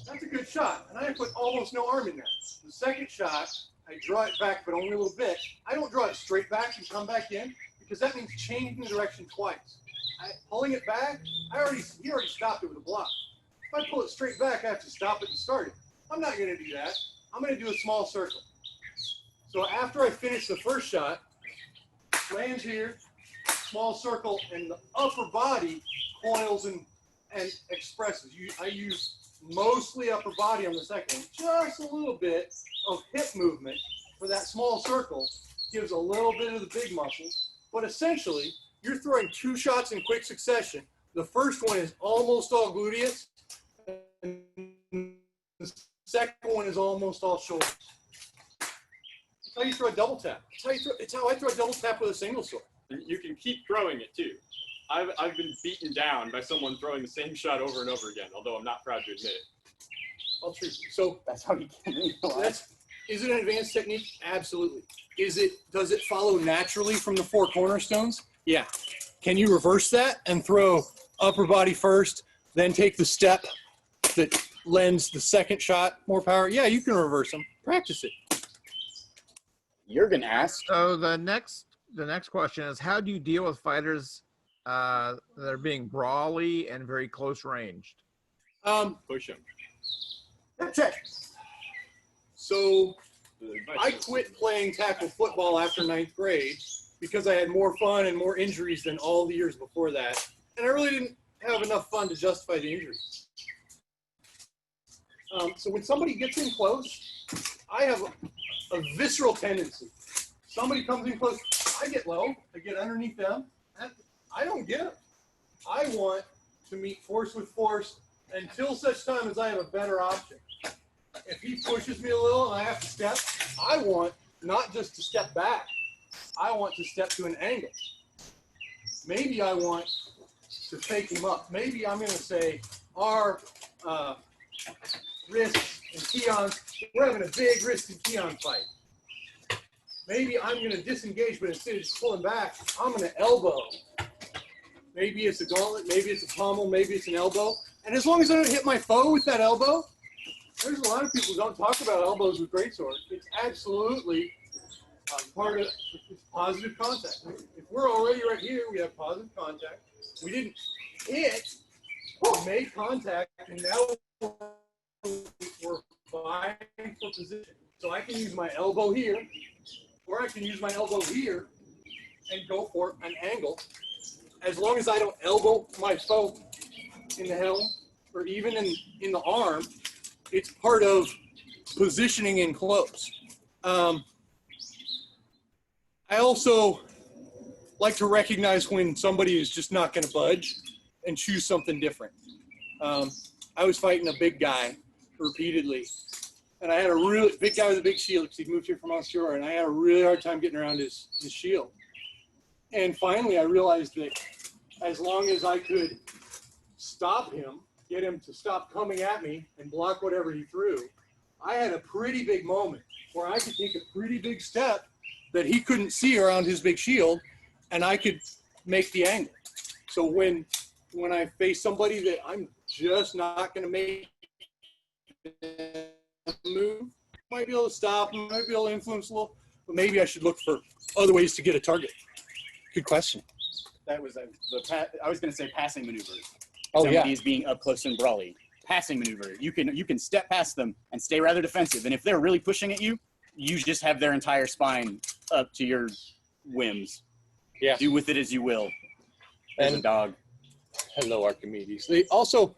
That's a good shot. And I put almost no arm in that. The second shot, I draw it back, but only a little bit. I don't draw it straight back and come back in, because that means changing the direction twice. Pulling it back, he already stopped it with a block. If I pull it straight back, I have to stop it and start it. I'm not going to do that. I'm going to do a small circle. So after I finish the first shot, lands here, small circle, and the upper body coils and expresses. I use mostly upper body on the second one. Just a little bit of hip movement for that small circle gives a little bit of the big muscles. But essentially, you're throwing 2 shots in quick succession. The first one is almost all gluteus, and the second one is almost all shoulders. That's how you throw a double tap. It's how I throw a double tap with a single sword. You can keep throwing it too. I've been beaten down by someone throwing the same shot over and over again, although I'm not proud to admit it. I'll treat you. So That's how you get me. is it an advanced technique? Absolutely. Does it follow naturally from the 4 cornerstones? Yeah. Can you reverse that and throw upper body first, then take the step that lends the second shot more power? Yeah, you can reverse them. Practice it. Jürgen asked. So the next question is, how do you deal with fighters that are being brawly and very close ranged? Push him. That's it. So I quit playing tackle football after 9th grade because I had more fun and more injuries than all the years before that. And I really didn't have enough fun to justify the injuries. So when somebody gets in close, I have a visceral tendency. Somebody comes in close, I get low, I get underneath them. I don't get it. I want to meet force with force until such time as I have a better option. If he pushes me a little and I have to step, I want not just to step back. I want to step to an angle. Maybe I want to take him up. Maybe I'm going to say our wrists and Keon's, we're having a big wrist and Keon fight. Maybe I'm going to disengage, but instead of just pulling back, I'm going to elbow. Maybe it's a gauntlet, maybe it's a pommel, maybe it's an elbow. And as long as I don't hit my foe with that elbow, there's a lot of people who don't talk about elbows with greatsword. It's absolutely part of it's positive contact. If we're already right here, we have positive contact. We didn't hit, we made contact, and now we're vying for position. So I can use my elbow here, or I can use my elbow here and go for an angle. As long as I don't elbow my foe in the helm or even in the arm, it's part of positioning in close. I also like to recognize when somebody is just not going to budge and choose something different. I was fighting a big guy repeatedly, and I had a really big guy with a big shield because he moved here from offshore, and I had a really hard time getting around his shield. And finally, I realized that as long as I could stop him, get him to stop coming at me and block whatever he threw, I had a pretty big moment where I could take a pretty big step that he couldn't see around his big shield, and I could make the angle. So when I face somebody that I'm just not going to make a move, might be able to stop him, might be able to influence a little, but maybe I should look for other ways to get a target. Good question. That was I was going to say passing maneuvers. Oh, Somebody yeah. is being up close and brawly. Passing maneuver. You can step past them and stay rather defensive. And if they're really pushing at you, you just have their entire spine up to your whims. Yeah. Do with it as you will. As a dog. Hello, Archimedes. They also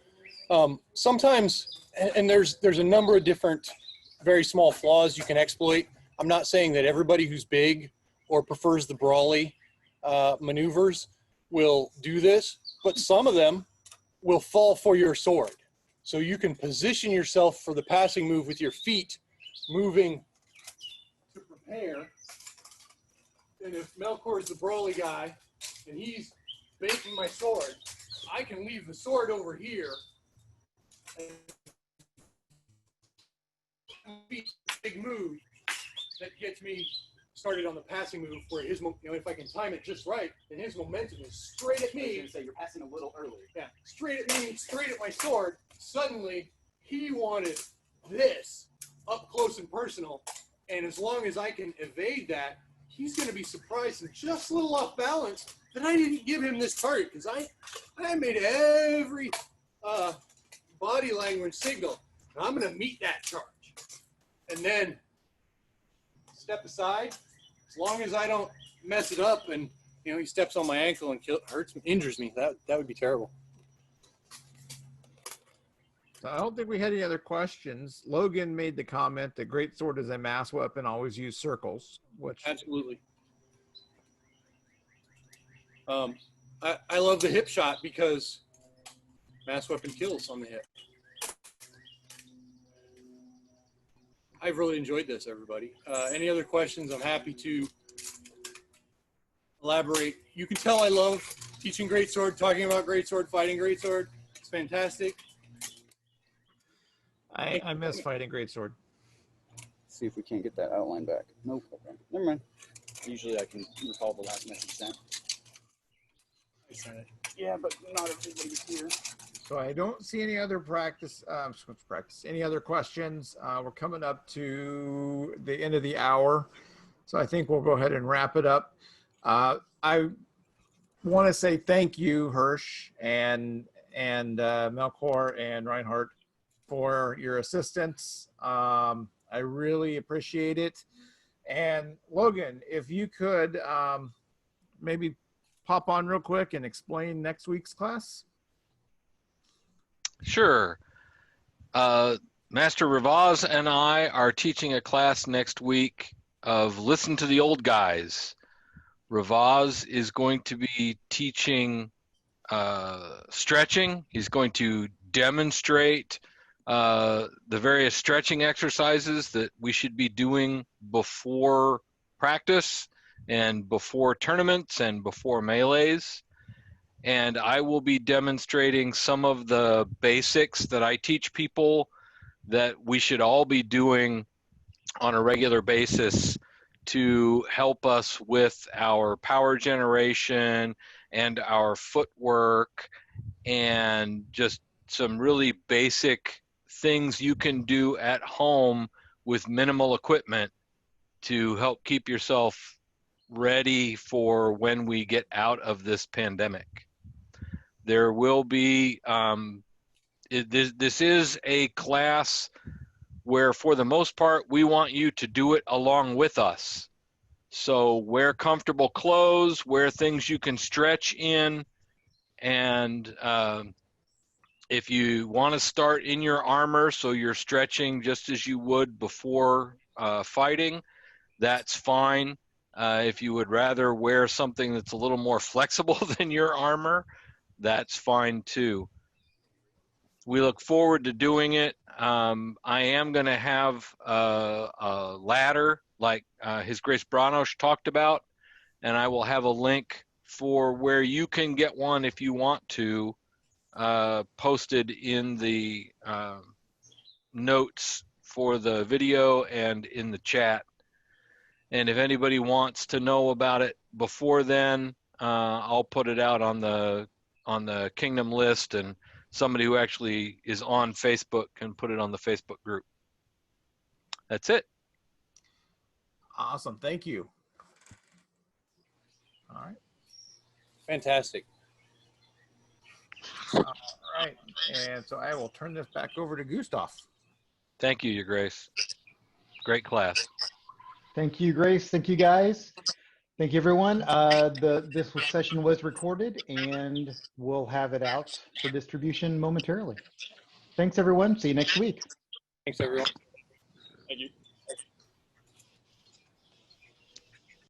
sometimes, and there's a number of different very small flaws you can exploit. I'm not saying that everybody who's big or prefers the brawly maneuvers will do this, but some of them will fall for your sword. So you can position yourself for the passing move with your feet moving to prepare. And if Melchor is the brawly guy and he's baking my sword, I can leave the sword over here and big move that gets me started on the passing move where his, if I can time it just right, then his momentum is straight at me. I was going to say, you're passing a little early. Yeah, straight at me, straight at my sword. Suddenly, he wanted this up close and personal. And as long as I can evade that, he's going to be surprised and just a little off balance that I didn't give him this target, because I made every body language signal. And I'm going to meet that charge. And then step aside. As long as I don't mess it up and he steps on my ankle and injures me, that would be terrible. So I don't think we had any other questions. Logan made the comment that greatsword is a mass weapon, always use circles, which Absolutely. I love the hip shot because mass weapon kills on the hip. I've really enjoyed this, everybody. Any other questions? I'm happy to elaborate. You can tell I love teaching greatsword, talking about greatsword, fighting greatsword. It's fantastic. I miss fighting greatsword. See if we can't get that outline back. Nope. Okay. Never mind. Usually I can recall the last message sent. Yeah, but not everybody's here. So I don't see any other any other questions. We're coming up to the end of the hour. So I think we'll go ahead and wrap it up. I want to say thank you, Hirsch and Melchor and Rheinhart, for your assistance. I really appreciate it. And Logan, if you could maybe pop on real quick and explain next week's class. Sure. Master Ravaz and I are teaching a class next week of Listen to the Old Guys. Ravaz is going to be teaching stretching. He's going to demonstrate the various stretching exercises that we should be doing before practice and before tournaments and before melees. And I will be demonstrating some of the basics that I teach people that we should all be doing on a regular basis to help us with our power generation and our footwork and just some really basic things you can do at home with minimal equipment to help keep yourself ready for when we get out of this pandemic. There will be, this is a class where for the most part, we want you to do it along with us. So wear comfortable clothes, wear things you can stretch in, and if you want to start in your armor so you're stretching just as you would before fighting, that's fine. If you would rather wear something that's a little more flexible than your armor, that's fine too. We look forward to doing it. I am going to have a ladder like His Grace Branosh talked about, and I will have a link for where you can get one if you want to, posted in the notes for the video and in the chat. And if anybody wants to know about it before then, I'll put it out on the Kingdom list, and somebody who actually is on Facebook can put it on the Facebook group. That's it. Awesome. Thank you. All right. Fantastic. All right. And so I will turn this back over to Gustav. Thank you, Your Grace. Great class. Thank you, Grace. Thank you, guys. Thank you, everyone. This session was recorded, and we'll have it out for distribution momentarily. Thanks, everyone. See you next week. Thanks, everyone. Thank you.